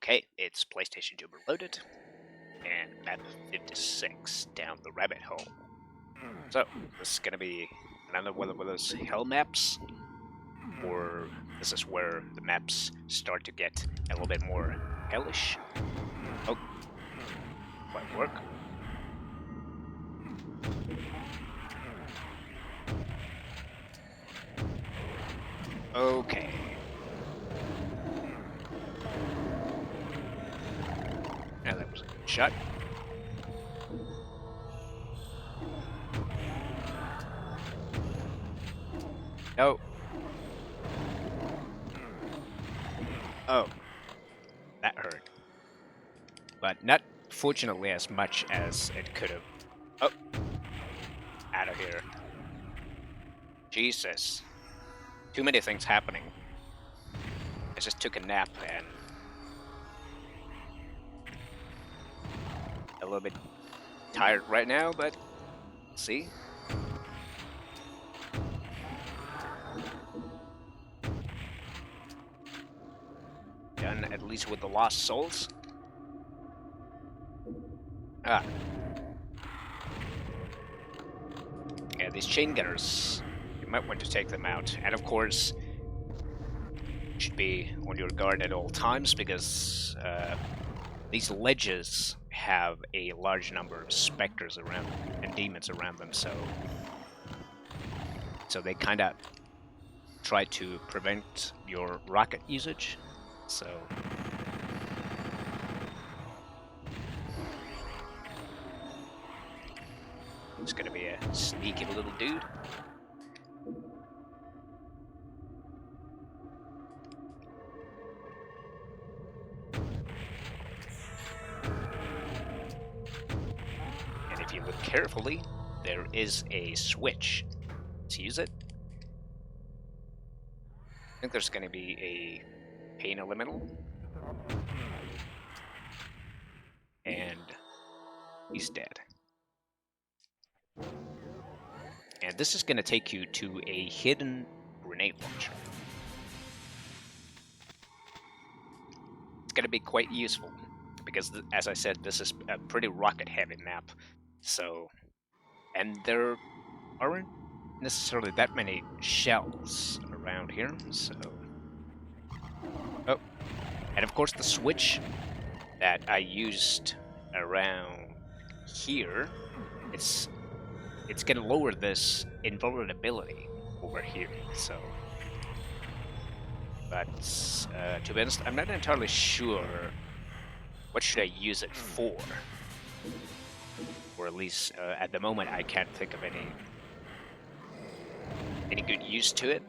Okay, it's PlayStation Doom loaded, and MAP56 down the rabbit hole. So, this is gonna be another one of those hell maps, or this is where the maps start to get a little bit more hellish. Oh, might work. Okay. Yeah, that was a good shot. No. Oh. That hurt. But not fortunately as much as it could have. Oh. Out of here. Jesus. Too many things happening. I just took a nap and a little bit tired right now, but see? Done at least with the lost souls. Ah. Yeah, these chain gunners, you might want to take them out. And of course, you should be on your guard at all times because these ledges have a large number of specters around them and demons around them, so they kind of try to prevent your rocket usage. So it's gonna be a sneaky little dude. And if you look carefully, there is a switch. Let's use it. I think there's gonna be a pain elemental. And he's dead. And this is going to take you to a hidden grenade launcher. It's going to be quite useful because, as I said, this is a pretty rocket-heavy map. So, and there aren't necessarily that many shells around here. So, oh, and of course the switch that I used around here, it's going to lower this invulnerability over here, so. But to be honest, I'm not entirely sure what should I use it for. Or at least at the moment, I can't think of any good use to it.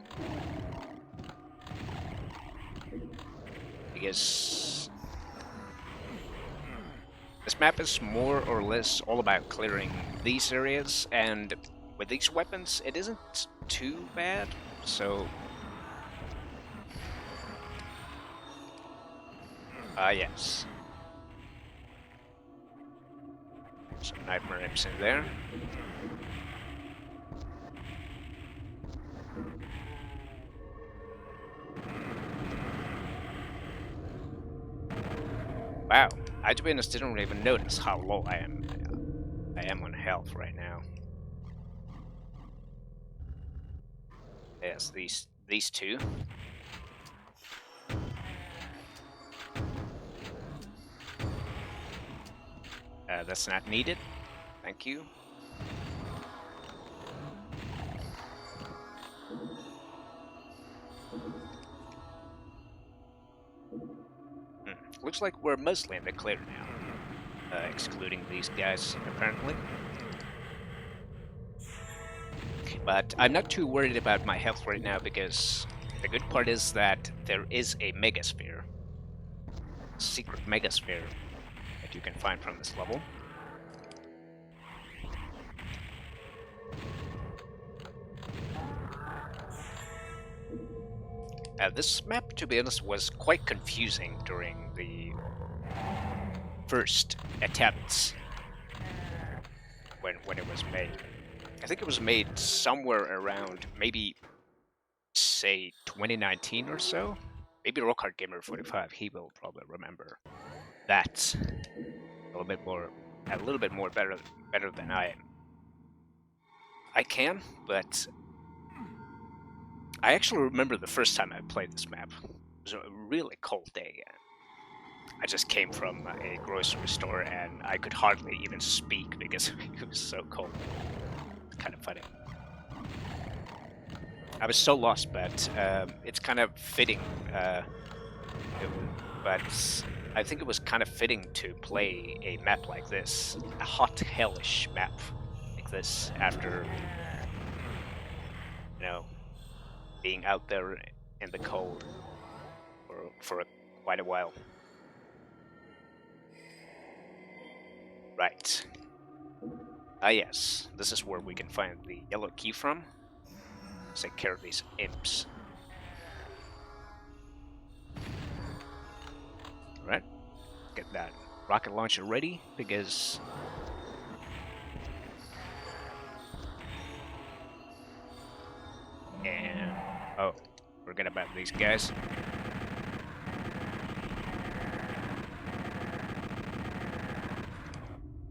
Because this map is more or less all about clearing these areas, and with these weapons, it isn't too bad, so. Yes. Some nightmare imps in there. Wow. I, to be honest, didn't even notice how low I am. I am on health right now. Yes, these two. That's not needed. Thank you. Looks like we're mostly in the clear now, excluding these guys, apparently. But I'm not too worried about my health right now because the good part is that there is a megasphere. Secret megasphere that you can find from this level. This map, to be honest, was quite confusing during the first attempts when it was made. I think it was made somewhere around maybe, say, 2019 or so. maybe Rockhard Gamer 45, he will probably remember that a little bit more better than I can, but I actually remember the first time I played this map. It was a really cold day. I just came from a grocery store and I could hardly even speak because it was so cold. It's kind of funny. I was so lost, but it's kind of fitting. But I think it was kind of fitting to play a map like this, a hot, hellish map like this, after, you know, being out there in the cold for quite a while. Right. Ah yes, this is where we can find the yellow key from. Take care of these imps. Alright, get that rocket launcher ready, because... And... oh, forget about these guys.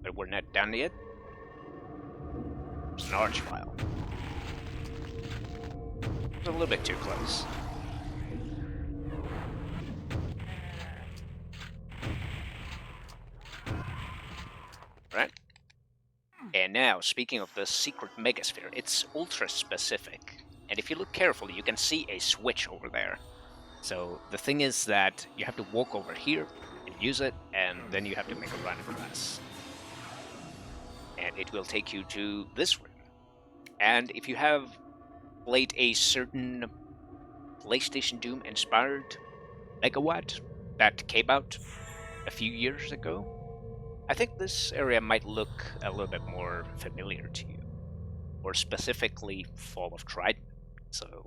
But we're not done yet. There's an archvile. It's a little bit too close. Right. And now, speaking of the secret megasphere, it's ultra specific. And if you look carefully, you can see a switch over there. So the thing is that you have to walk over here and use it, and then you have to make a run across. And it will take you to this room. And if you have played a certain PlayStation Doom inspired megawatt that came out a few years ago, I think this area might look a little bit more familiar to you, or specifically Fall of Trident. So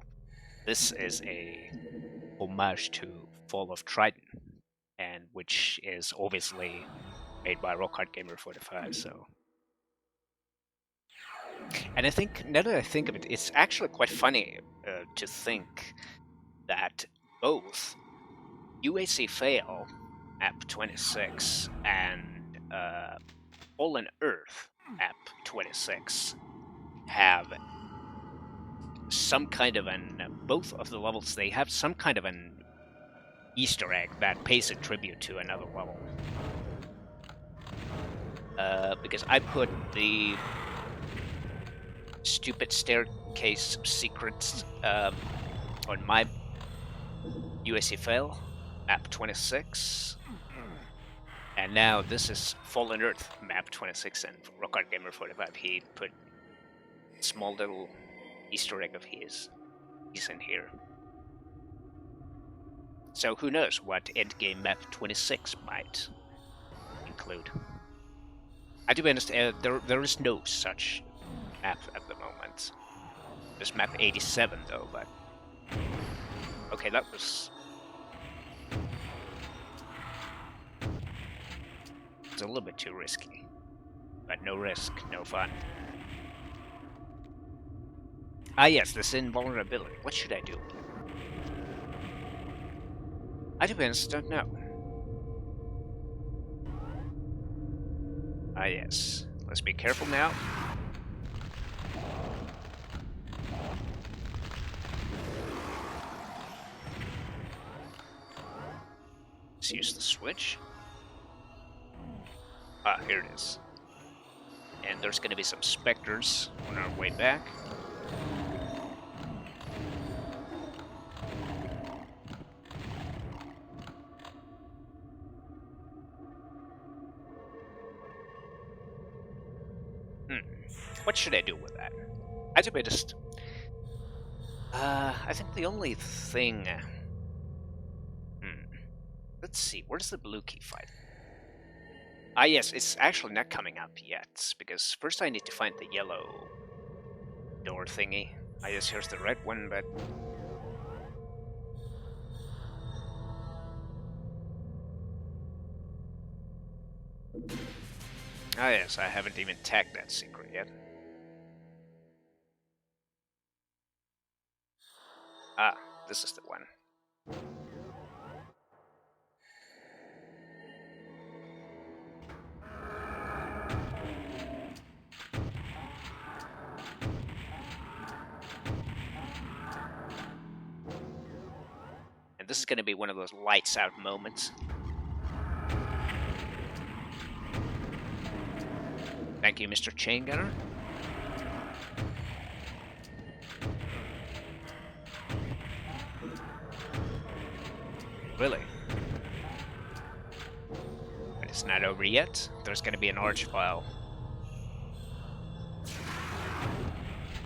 this is a homage to Fall of Trident, and which is obviously made by Rockhard Gamer 45. So, and I think now that I think of it, it's actually quite funny to think that both UAC Fail App 26 and Fallen Earth App 26 have some kind of both of the levels, they have some kind of an Easter egg that pays a tribute to another level. Because I put the stupid staircase secrets on my UAC Fail Map 26, and now this is Fallen Earth Map 26, and Rockhard Gamer 45, he put a small little Easter egg of his. He's in here. So who knows what endgame Map 26 might include. I do understand there is no such map at the moment. There's Map 87 though, but okay, that was... it's a little bit too risky. But no risk, no fun. Ah yes, this invulnerability. What should I do? I to be honest, don't know. Ah yes, let's be careful now. Let's use the switch. Ah, here it is. And there's gonna be some specters on our way back. What should I do with that? I just... I think the only thing... Let's see, where's the blue key fight? Ah yes, it's actually not coming up yet, because first I need to find the yellow door thingy. I guess here's the red one, but... ah yes, I haven't even tagged that secret yet. Ah, this is the one. this is going to be one of those lights out moments. Thank you, Mr. Chain Gunner. Really? But it's not over yet. There's going to be an archvile.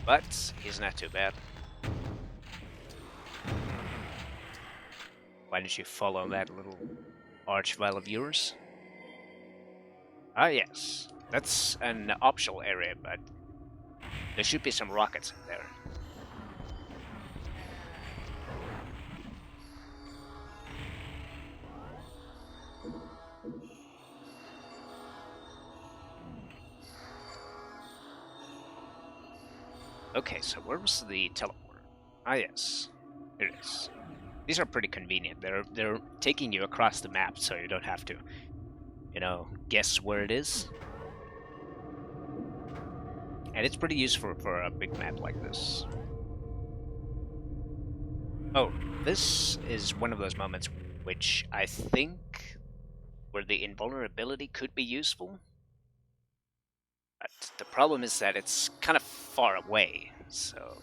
But he's not too bad. Why did you follow that little archvile of yours? Ah, yes. That's an optional area, but there should be some rockets in there. Okay, so where was the teleporter? Ah, yes. Here it is. These are pretty convenient. They're taking you across the map, so you don't have to, you know, guess where it is. And it's pretty useful for a big map like this. Oh, this is one of those moments which I think where the invulnerability could be useful. But the problem is that it's kind of far away, so...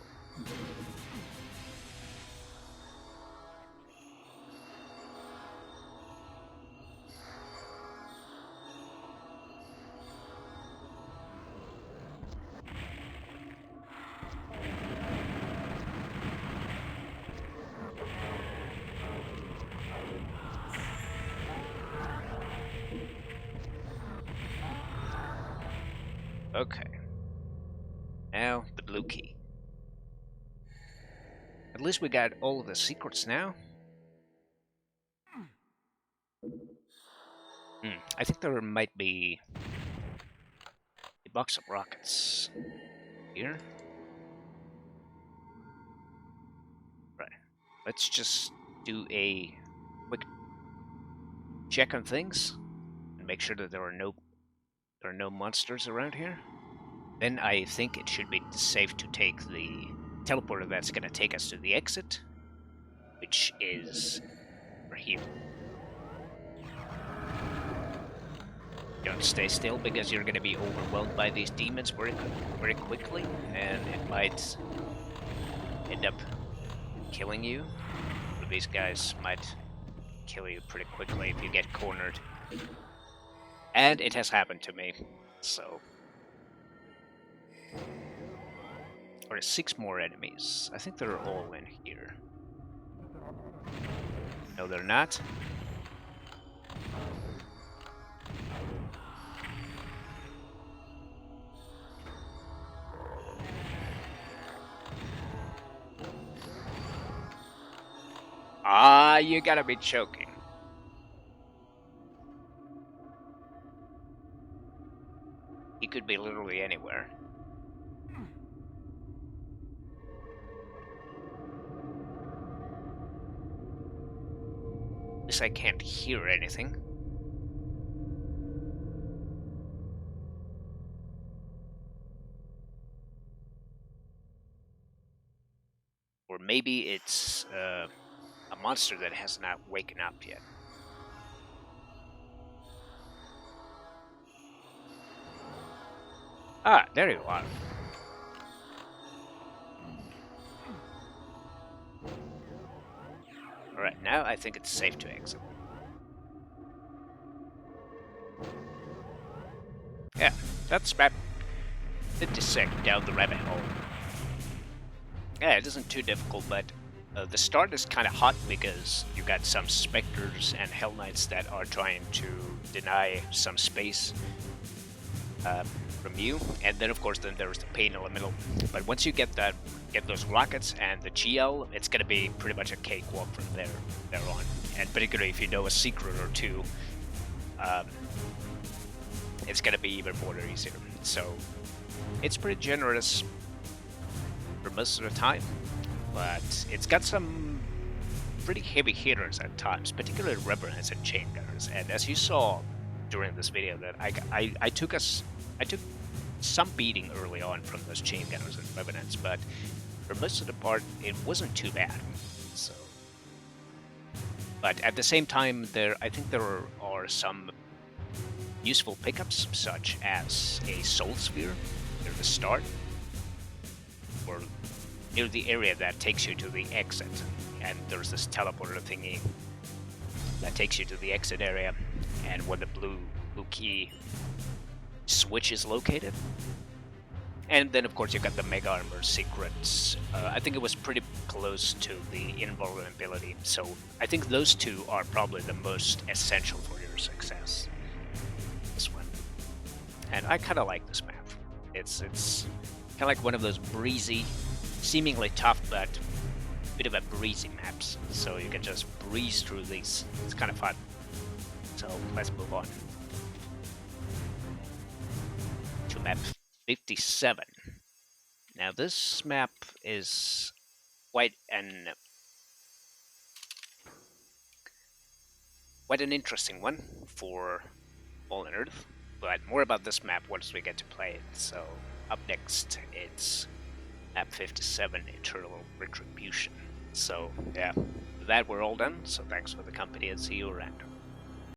Okay. Now, the blue key. At least we got all of the secrets now. I think there might be a box of rockets here. Right. Let's just do a quick check on things and make sure that there are no monsters around here. Then I think it should be safe to take the teleporter that's going to take us to the exit, which is right here. Don't stay still because you're going to be overwhelmed by these demons very quickly, and it might end up killing you. Or these guys might kill you pretty quickly if you get cornered. And it has happened to me, so... There are 6 more enemies. I think they're all in here. No, they're not. Ah, you gotta be choking. He could be literally anywhere. At least I can't hear anything. Or maybe it's a monster that has not waken up yet. Ah, there you are. Alright, now I think it's safe to exit. Yeah, that's map 56 down the rabbit hole. Yeah, it isn't too difficult, but the start is kind of hot because you got some specters and hell knights that are trying to deny some space from you, and then of course there's the pain elemental. But once you get those rockets and the GL, it's gonna be pretty much a cakewalk from there on. And particularly if you know a secret or two, it's gonna be even more easier. So it's pretty generous for most of the time, but it's got some pretty heavy hitters at times, particularly Revenants and Chain Gunners. And as you saw during this video, that I took some beating early on from those Chain Gunners and Revenants, but for most of the part, it wasn't too bad. So But at the same time, I think there are some useful pickups, such as a soul sphere near the start, or near the area that takes you to the exit. And there's this teleporter thingy that takes you to the exit area, and where the blue key switch is located. And then, of course, you got the Mega Armor secrets. I think it was pretty close to the invulnerability, so I think those two are probably the most essential for your success. This one. And I kind of like this map. It's kind of like one of those breezy, seemingly tough, but bit of a breezy maps. So you can just breeze through these. It's kind of fun. So let's move on to map 57. Now this map is quite an interesting one for Fallen Earth, but more about this map once we get to play it. So up next, it's map 57, Eternal Retribution. So yeah, with that we're all done. So thanks for the company and see you around.